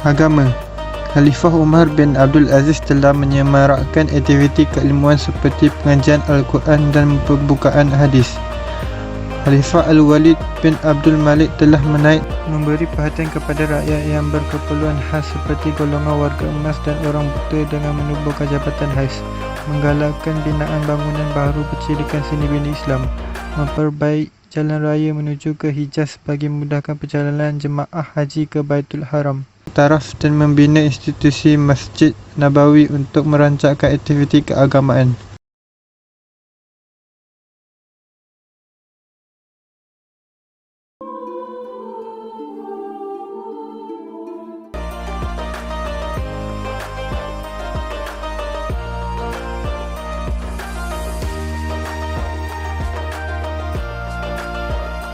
Agama. Khalifah Umar bin Abdul Aziz telah menyemarakkan aktiviti keilmuan seperti pengajian Al-Quran dan pembukaan hadis. Khalifah Al-Walid bin Abdul Malik telah memberi perhatian kepada rakyat yang berkeperluan khas seperti golongan warga emas dan orang buta dengan menubuhkan jabatan khas, menggalakkan binaan bangunan baharu bercirikan seni bina Islam, memperbaiki jalan raya menuju ke Hijaz bagi memudahkan perjalanan jemaah haji ke Baitul Haram, taraf dan membina institusi Masjid Nabawi untuk merancangkan aktiviti keagamaan.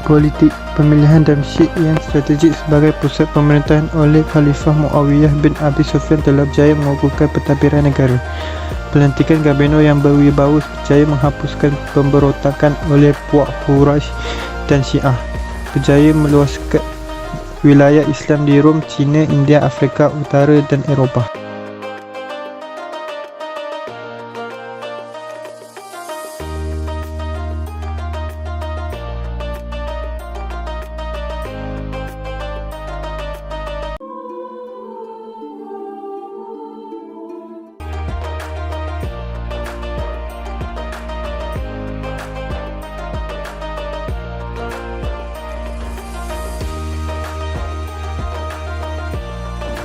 Politik pemilihan Damsyik yang strategik sebagai pusat pemerintahan oleh Khalifah Muawiyah bin Abi Sufyan telah berjaya mengukuhkan pentadbiran negara. Pelantikan Gabinor yang berwibawa berjaya menghapuskan pemberontakan oleh puak Quraisy dan Syiah, berjaya meluaskan wilayah Islam di Rom, China, India, Afrika Utara dan Eropah.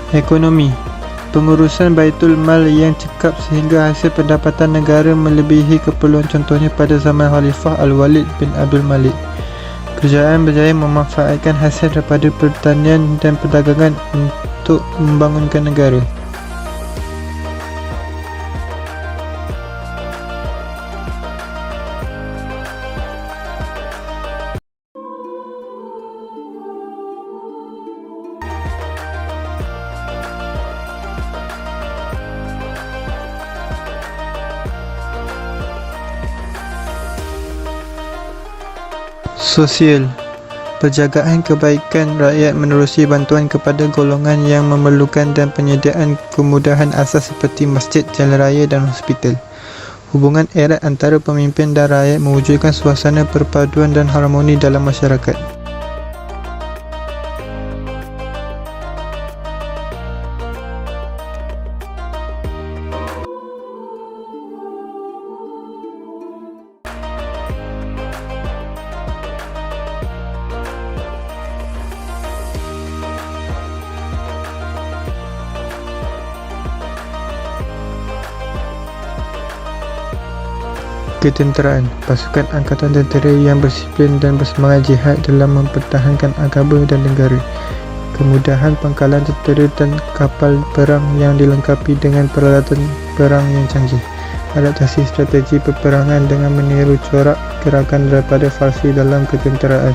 Ekonomi. Pengurusan Baitul Mal yang cekap sehingga hasil pendapatan negara melebihi keperluan, contohnya pada zaman Khalifah Al-Walid bin Abdul Malik. Kerajaan berjaya memanfaatkan hasil daripada pertanian dan perdagangan untuk membangunkan negara. Sosial. Penjagaan kebaikan rakyat menerusi bantuan kepada golongan yang memerlukan dan penyediaan kemudahan asas seperti masjid, jalan raya dan hospital. Hubungan erat antara pemimpin dan rakyat mewujudkan suasana perpaduan dan harmoni dalam masyarakat. Ketenteraan. Pasukan angkatan tentera yang berdisiplin dan bersemangat jihad dalam mempertahankan agama dan negara. Kemudahan pangkalan tentera dan kapal perang yang dilengkapi dengan peralatan perang yang canggih. Adaptasi strategi peperangan dengan meniru corak gerakan daripada Farsi dalam ketenteraan.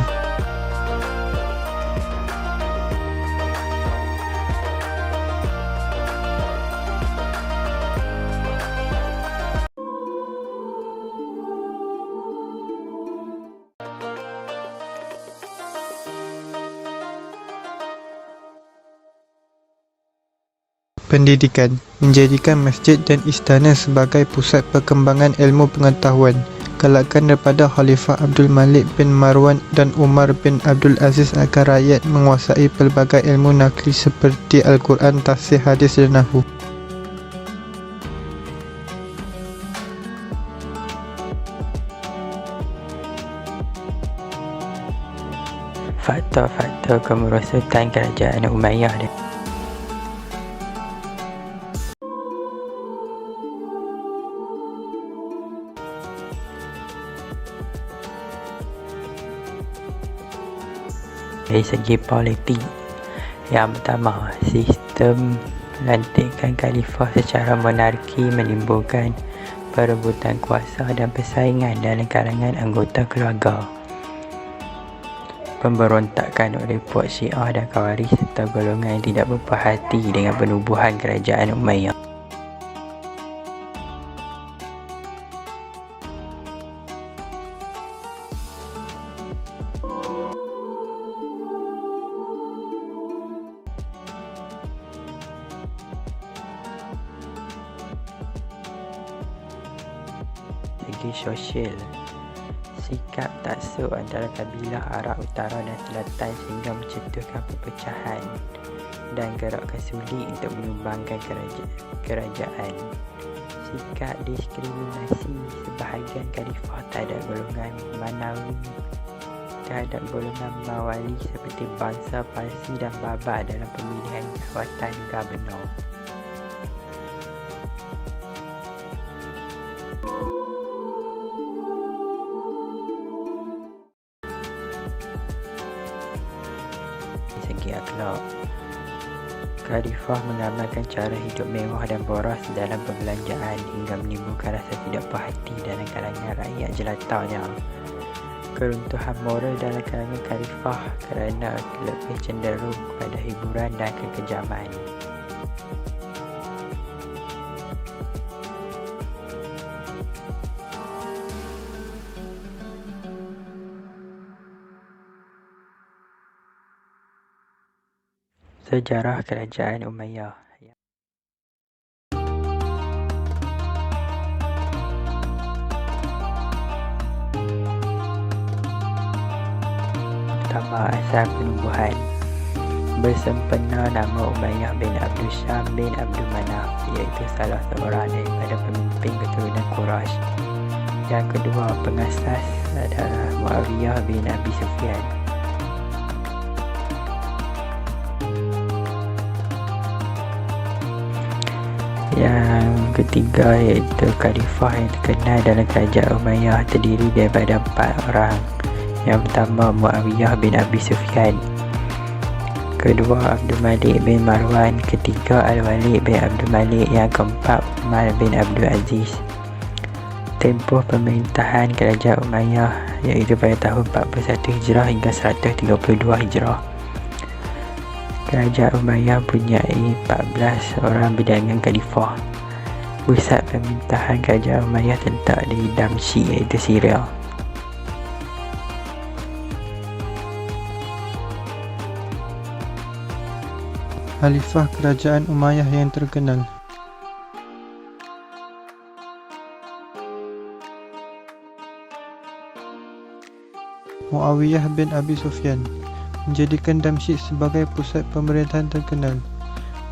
Pendidikan. Menjadikan masjid dan istana sebagai pusat perkembangan ilmu pengetahuan. Galakan daripada Khalifah Abdul Malik bin Marwan dan Umar bin Abdul Aziz agar rakyat menguasai pelbagai ilmu nakli seperti Al-Quran, tafsir, hadis dan nahwu. Faktor-faktor kemerosotan kerajaan Umayyah dia. Dari segi politik, yang pertama, sistem lantikan khalifah secara monarki menimbulkan perebutan kuasa dan persaingan dalam kalangan anggota keluarga. Pemberontakan oleh puak Syiah dan Khawarij serta golongan yang tidak berpuas hati dengan penubuhan kerajaan Umayyah. segi sosial. Sikap taksub antara kabilah Arab Utara dan Selatan sehingga mencetuskan perpecahan dan gerakan sulit untuk menumbangkan kerajaan. Sikap diskriminasi sebahagian khalifah terhadap golongan Manawi terhadap golongan Mawali seperti bangsa Parsi dan Babar dalam pemilihan jawatan gubernur. Segi akhlak, khalifah mengamalkan cara hidup mewah dan boros dalam perbelanjaan hingga menimbulkan rasa tidak puas hati dalam kalangan rakyat jelatanya. Keruntuhan moral dalam kalangan khalifah kerana lebih cenderung kepada hiburan dan kekejaman. Sejarah Kerajaan Umayyah. Pertama, asal penubuhan. Bersempena nama Umayyah bin Abdul Syam bin Abdul Manaf, iaitu salah seorang daripada pemimpin keturunan Quraisy. Yang kedua, pengasas adalah Muawiyah bin Abi Sufyan. Yang ketiga iaitu khalifah yang terkenal dalam kerajaan Umayyah terdiri daripada 4 orang. Yang pertama, Muawiyah bin Abi Sufyan. Kedua, Abdul Malik bin Marwan. Ketiga, Al-Walid bin Abdul Malik. Yang keempat, Umar bin Abdul Aziz. Tempoh pemerintahan kerajaan Umayyah iaitu pada tahun 41 Hijrah hingga 132 Hijrah. Kerajaan Umayyah mempunyai 14 orang bidangan khalifah. Pusat pemerintahan kerajaan Umayyah terletak di Damsyik iaitu Syria. Khalifah kerajaan Umayyah yang terkenal. Muawiyah bin Abi Sufyan menjadikan Damsyik sebagai pusat pemerintahan terkenal,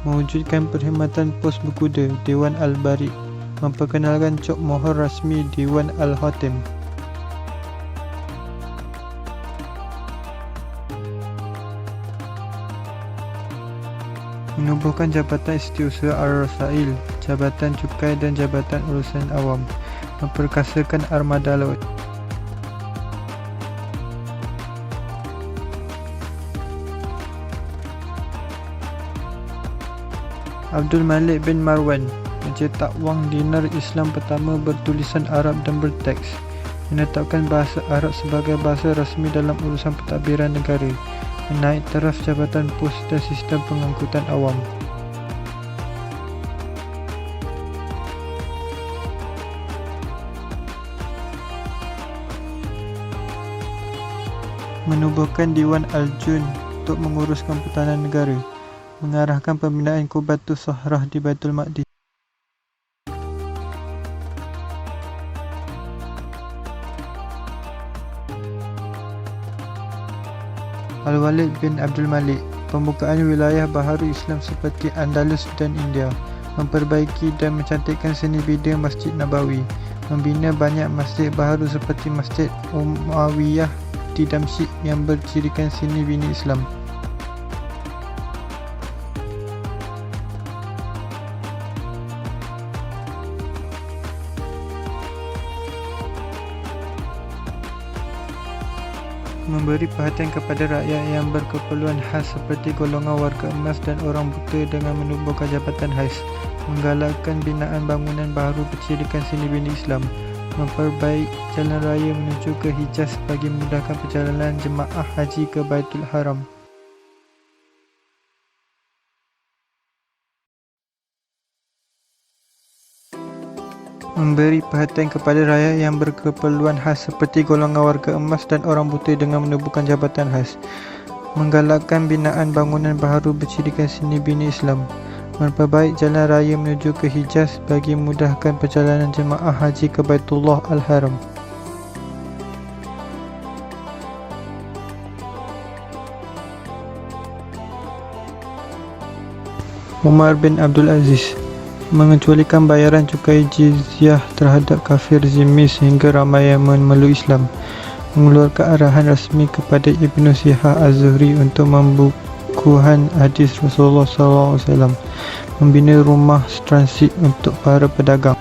mewujudkan perkhidmatan pos berkuda Dewan Al-Barik, memperkenalkan cok mohon rasmi Dewan Al-Hatim. Menubuhkan Jabatan Setiausaha Ar-Rasail, Jabatan Cukai dan Jabatan Urusan Awam, memperkasakan armada laut. Abdul Malik bin Marwan mencetak wang dinar Islam pertama bertulisan Arab dan berteks, menetapkan bahasa Arab sebagai bahasa rasmi dalam urusan pentadbiran negara, menaik taraf jabatan pos dan sistem pengangkutan awam. Menubuhkan Dewan Al-Jun untuk menguruskan pertahanan negara, mengarahkan pembinaan Qubatus Sahrah di Baitul Maqdis. Al-Walid bin Abdul Malik, pembukaan wilayah baharu Islam seperti Andalus dan India, memperbaiki dan mencantikkan seni bina Masjid Nabawi, membina banyak masjid baharu seperti Masjid Umayyah di Damsyik yang bercirikan seni bina Islam. Memberi perhatian kepada rakyat yang berkeperluan khas seperti golongan warga emas dan orang buta dengan menubuhkan jabatan khas, menggalakkan binaan bangunan baharu bercirikan seni bina Islam, memperbaik jalan raya menuju ke Hijaz bagi memudahkan perjalanan jemaah haji ke Baitul Haram. Memberi perhatian kepada rakyat yang berkeperluan khas seperti golongan warga emas dan orang buta dengan menubuhkan jabatan khas, menggalakkan binaan bangunan baharu bercirikan seni bina Islam, memperbaik jalan raya menuju ke Hijaz bagi memudahkan perjalanan jemaah haji ke Baitullah Al-Haram. Umar bin Abdul Aziz mengecualikan bayaran cukai jizyah terhadap kafir zimmi sehingga ramai yang memeluk Islam, mengeluarkan arahan rasmi kepada Ibnu Shihab Az-Zuhri untuk membukukan hadis Rasulullah SAW, membina rumah transit untuk para pedagang.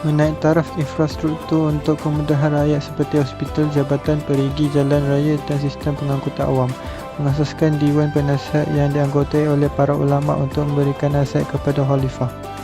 Menaik taraf infrastruktur untuk kemudahan rakyat seperti hospital, jabatan, perigi, jalan raya dan sistem pengangkutan awam. Mengasaskan Dewan Penasihat yang dianggotai oleh para ulama untuk memberikan nasihat kepada khalifah.